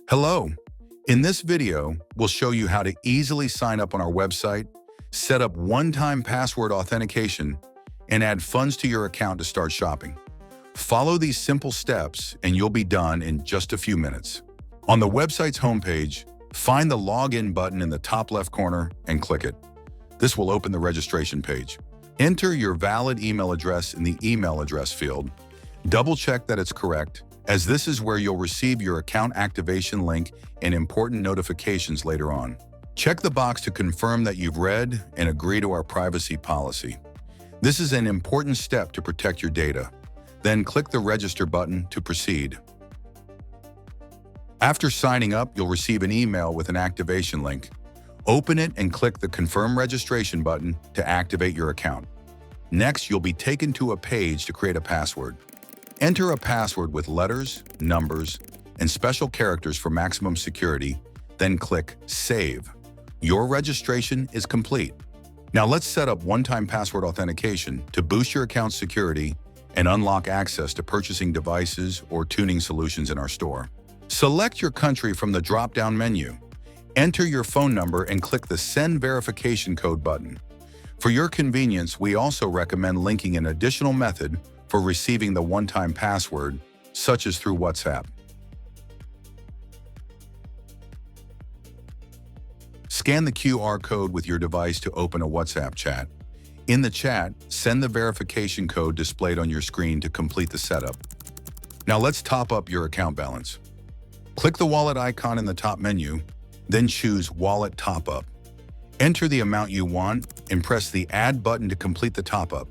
Hello. In this video, we'll show you how to easily sign up on our website, set up one-time password authentication, and add funds to your account to start shopping. Follow these simple steps and you'll be done in just a few minutes. On the website's homepage, find the Login button in the top left corner and click it. This will open the registration page. Enter your valid email address in the email address field. Double-check that it's correct, as this is where you'll receive your account activation link and important notifications later on. Check the box to confirm that you've read and agree to our privacy policy. This is an important step to protect your data. Then click the Register button to proceed. After signing up, you'll receive an email with an activation link. Open it and click the Confirm Registration button to activate your account. Next, you'll be taken to a page to create a password. Enter a password with letters, numbers, and special characters for maximum security, then click Save. Your registration is complete. Now let's set up one-time password authentication to boost your account's security and unlock access to purchasing devices or tuning solutions in our store. Select your country from the drop-down menu. Enter your phone number and click the Send Verification Code button. For your convenience, we also recommend linking an additional method for receiving the one-time password, such as through WhatsApp. Scan the QR code with your device to open a WhatsApp chat. In the chat, send the verification code displayed on your screen to complete the setup. Now let's top up your account balance. Click the wallet icon in the top menu, then choose Wallet Top Up. Enter the amount you want and press the Add button to complete the top-up.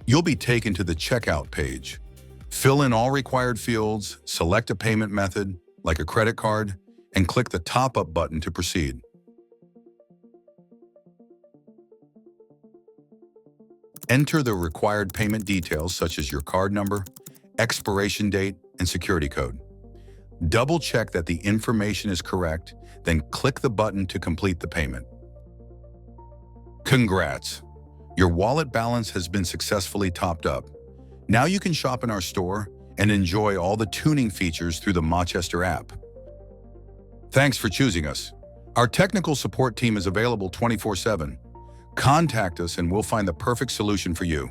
You'll be taken to the checkout page. Fill in all required fields, select a payment method, like a credit card, and click the top-up button to proceed. Enter the required payment details such as your card number, expiration date, and security code. Double-check that the information is correct, then click the button to complete the payment. Congrats! Your wallet balance has been successfully topped up. Now you can shop in our store and enjoy all the tuning features through the Manchester app. Thanks for choosing us. Our technical support team is available 24/7. Contact us and we'll find the perfect solution for you.